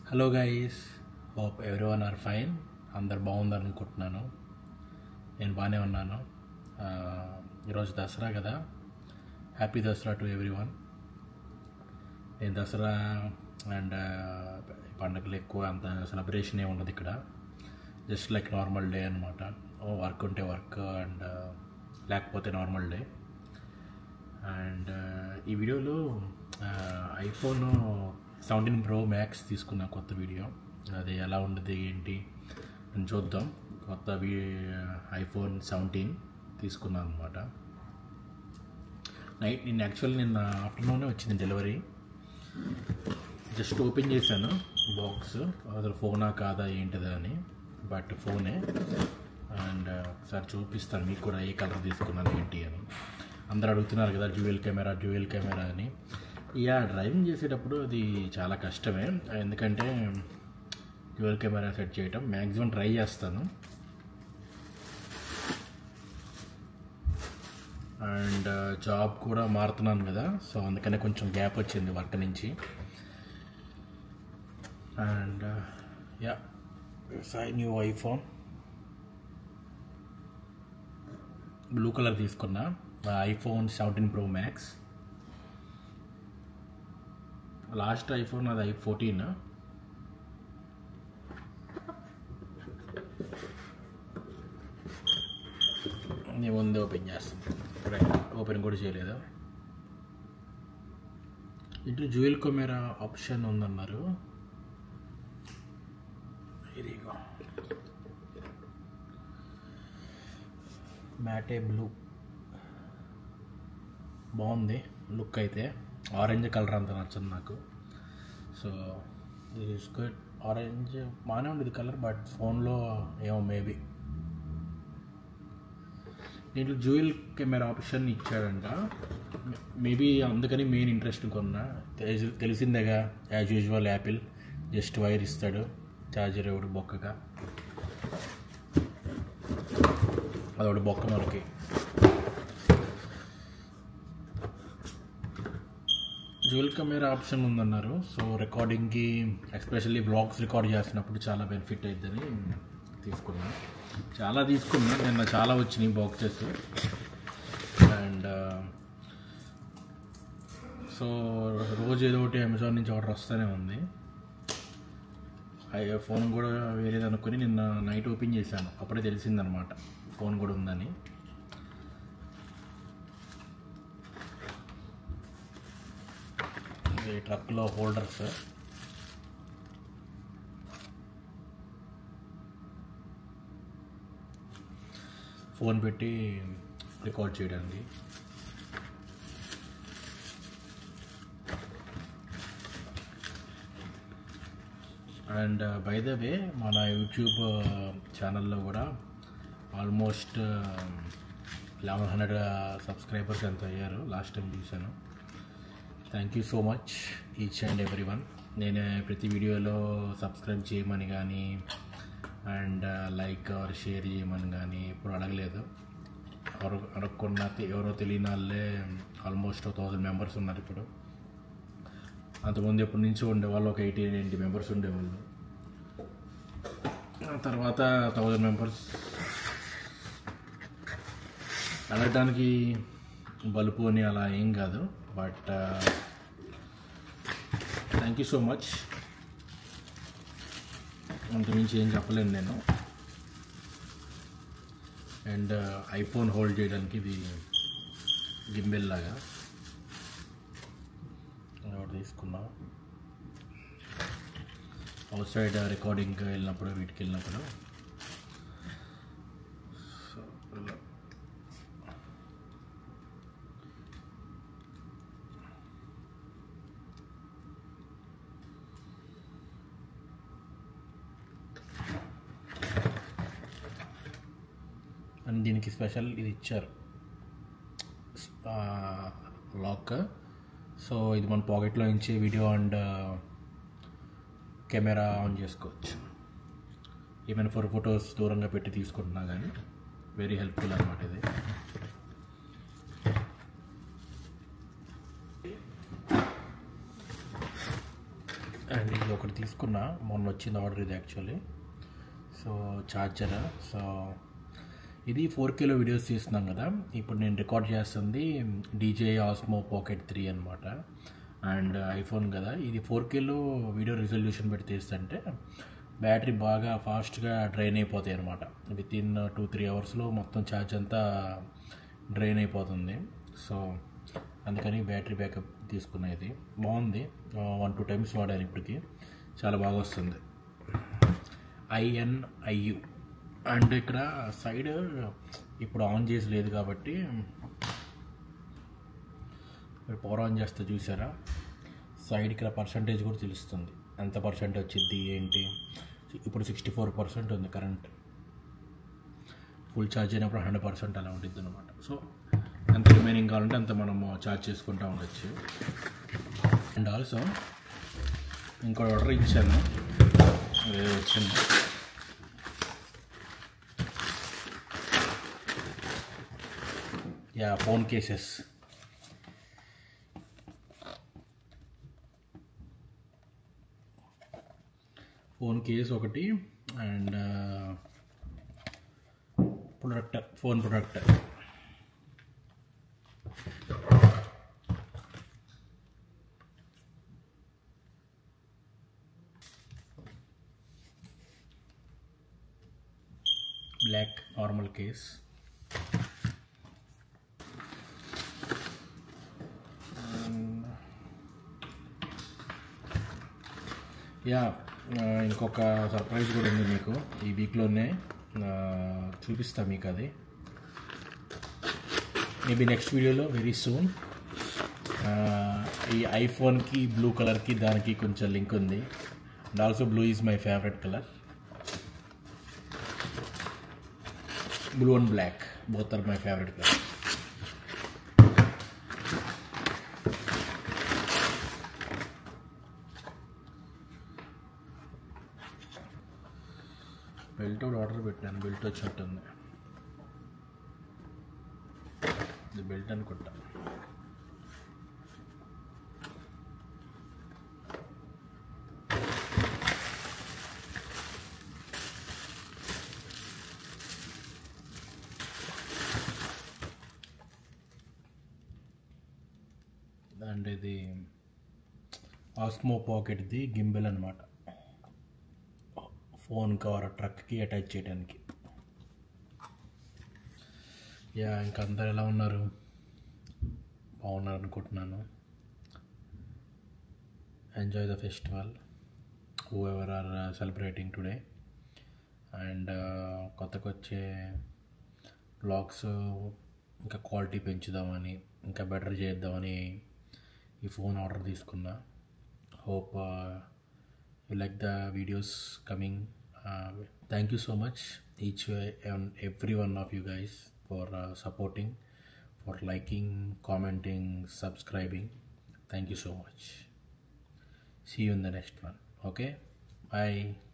Hello guys, hope everyone are fine. అందరు బాగుందని అనుకుంటున్నాను. నేను బాగానే ఉన్నాను. ఈరోజు దసరా కదా, హ్యాపీ దసరా టు ఎవ్రీవన్. నేను దసరా అండ్ పండుగలు ఎక్కువ అంత సెలబ్రేషన్ ఏమి ఉండదు ఇక్కడ. జస్ట్ లైక్ నార్మల్ డే అనమాట. వర్క్ ఉంటే వర్క్ అండ్ లేకపోతే నార్మల్ డే. అండ్ ఈ వీడియోలో ఐఫోన్ 17 Pro Max తీసుకున్న కొత్త వీడియో. అది ఎలా ఉండదు ఏంటి అని చూద్దాం. కొత్త ఐఫోన్ 17 తీసుకున్నాను అనమాట. నిన్న యాక్చువల్లీ నిన్న ఆఫ్టర్నూనే వచ్చింది డెలివరీ. జస్ట్ ఓపెన్ చేశాను బాక్స్, అసలు ఫోనా కాదా ఏంటిదా అని. బట్ ఫోనే. అండ్ ఒకసారి చూపిస్తాను మీకు కూడా ఏ కలర్ తీసుకున్నాను ఏంటి అని. అందరూ అడుగుతున్నారు కదా డ్యూయల్ కెమెరా అని. డ్రైవింగ్ చేసేటప్పుడు అది చాలా కష్టమే, ఎందుకంటే డ్యూయల్ కెమెరా సెట్ చేయటం మ్యాక్సిమం ట్రై చేస్తాను. అండ్ జాబ్ కూడా మారుతున్నాను కదా, సో అందుకనే కొంచెం గ్యాప్ వచ్చింది వర్క్ నుంచి. And new iPhone blue colour తీసుకున్నా, iPhone 17 Pro Max. Last iPhone అది 14. నేను ముందే ఓపెన్ చేస్తాను, ఓపెన్ కూడా చేయలేదు. ఇంట్లో డ్యూయల్ కెమెరా ఆప్షన్ ఉందన్నారు. ఇదిగో మ్యాటే బ్లూ బాగుంది లుక్. అయితే ఆరెంజ్ కలర్ అంత నచ్చదు నాకు. So this is good. Orange బాగానే ఉండేది కలర్, బట్ ఫోన్లో ఏమో మేబీ. దీంట్లో డ్యూయల్ కెమెరా ఆప్షన్ ఇచ్చాడంట, మేబీ అందుకని మెయిన్ ఇంట్రెస్ట్ కొన్నా. తెలిసిందేగా, as usual Apple just wire ఇస్తాడు, ఛార్జర్ ఒకటి బొక్కగా, అదొకటి బొక్క మనకి. డ్యూయల్ కెమెరా ఆప్షన్ ఉందన్నారు. సో రికార్డింగ్కి, ఎస్పెషల్లీ బ్లాగ్స్ రికార్డ్ చేసినప్పుడు చాలా బెనిఫిట్ అవుతుందని తీసుకున్నా. చాలా తీసుకున్నా నిన్న, చాలా వచ్చినాయి బాక్సెస్. అండ్ సో రోజు ఏదో ఒకటి అమెజాన్ నుంచి ఆర్డర్ వస్తూనే ఉంది. ఫోన్ కూడా వేరేది అనుకుని నిన్న నైట్ ఓపెన్ చేశాను, అప్పుడే తెలిసిందనమాట ఫోన్ కూడా ఉందని. ట్రక్లో హోల్డర్స్, ఫోన్ పెట్టి రికార్డ్ చేయడానికి. అండ్ బై ద వే, మన యూట్యూబ్ ఛానల్లో కూడా ఆల్మోస్ట్ 1100 సబ్స్క్రైబర్స్ ఎంత అయ్యారు లాస్ట్ టైం చూశాను. Thank you so much each and every one. నేను ప్రతి వీడియోలో సబ్స్క్రైబ్ చేయమని కానీ అండ్ లైక్ ఆర్ షేర్ చేయమని కానీ ఇప్పుడు అడగలేదు. అడగకుండా ఎవరో తెలియని వాళ్ళే ఆల్మోస్ట్ 1000 మెంబర్స్ ఉన్నారు ఇప్పుడు. అంతకుముందు ఎప్పటి నుంచో ఉండేవాళ్ళు, ఒక 80 మెంబర్స్ ఉండేవాళ్ళు. తర్వాత 1000 మెంబర్స్ అడగడానికి బలుపు అని అలా ఏం కాదు. But thank you so much. అంతకుమించి ఏం చెప్పలేను నేను. అండ్ ఐఫోన్ హోల్డ్ చేయడానికి ఇది గింబెల్ లాగా ఒకటి తీసుకున్నా. అవుట్ సైడ్ రికార్డింగ్కి వెళ్ళినప్పుడు, వీటికి వెళ్ళినప్పుడు. అండ్ దీనికి స్పెషల్ ఇది ఇచ్చారు, లాక్. సో ఇది మన పాకెట్లో నుంచి వీడియో అండ్ కెమెరా ఆన్ చేసుకోవచ్చు. ఈవెన్ ఫర్ ఫొటోస్ దూరంగా పెట్టి తీసుకుంటున్నా కానీ వెరీ హెల్ప్ఫుల్ అన్నమాట ఇది. అండ్ ఇది ఒకటి తీసుకున్నా, మొన్న వచ్చింది ఆర్డర్ ఇది యాక్చువల్లీ. So charger. సో ఇది 4Kలో వీడియోస్ తీస్తున్నాం కదా. ఇప్పుడు నేను రికార్డ్ చేస్తుంది DJI Osmo Pocket 3 అనమాట. అండ్ ఐఫోన్ కదా, ఇది 4Kలో వీడియో రిజల్యూషన్ పెట్టి తీస్తుంటే బ్యాటరీ బాగా ఫాస్ట్గా డ్రైన్ అయిపోతాయి అనమాట. వితిన్ 2-3 అవర్స్లో మొత్తం ఛార్జ్ అంతా డ్రైన్ అయిపోతుంది. సో అందుకని బ్యాటరీ బ్యాకప్ తీసుకున్నా. ఇది బాగుంది, 1-2 టైమ్స్ వాడాను ఇప్పటికి, చాలా బాగా వస్తుంది. INIU. అండ్ ఇక్కడ సైడ్ ఇప్పుడు ఆన్ చేసి లేదు కాబట్టి పవర్ ఆన్ చేస్తే చూసారా, సైడ్ ఇక్కడ పర్సంటేజ్ కూడా తెలుస్తుంది, ఎంత పర్సెంట్ వచ్చింది ఏంటి. ఇప్పుడు 64% ఉంది కరెంట్. ఫుల్ ఛార్జ్ అయినప్పుడు 100% అలా ఉంటుంది అనమాట. సో ఎంత రిమైనింగ్ కావాలంటే అంత మనము ఛార్జ్ చేసుకుంటూ ఉండొచ్చు. అండ్ ఆల్సో ఇంకో ఆర్డర్ ఇచ్చాను, వచ్చింది. Yeah, phone cases. Phone case ఒకటి and protector, phone protector. Black normal case. Yeah, ఇంకొక సర్ప్రైజ్ కూడా ఉంది మీకు ఈ వీక్లోనే, చూపిస్తా మీకు అది మేబీ నెక్స్ట్ వీడియోలో వెరీ సూన్. ఈ ఐఫోన్కి బ్లూ కలర్కి దానికి కొంచెం లింక్ ఉంది. And also blue is my favourite colour. Blue and black both are my favourite colour. Belt కూడా ఆర్డర్ పెట్టాను, బెల్ట్ వచ్చినట్టుంది. ఇది బెల్ట్ అనుకుంటా. అండ్ ఇది ఆస్మో పాకెట్ది గింబెల్ అనమాట, ఫోన్ కవర్ ట్రక్కి అటాచ్ చేయడానికి. యా, ఇంకా అందరు ఎలా ఉన్నారు? బాగున్నారు అనుకుంటున్నాను. Enjoy the festival whoever are celebrating today. And కొత్తగా వచ్చే బ్లాగ్స్ ఇంకా క్వాలిటీ పెంచుదామని, ఇంకా బెటర్ చేద్దామని ఈ ఫోన్ ఆర్డర్ తీసుకున్నా. Hope you like the videos coming. Thank you so much each and every one of you guys for supporting, for liking, commenting, subscribing. Thank you so much. See you in the next one. Okay, bye.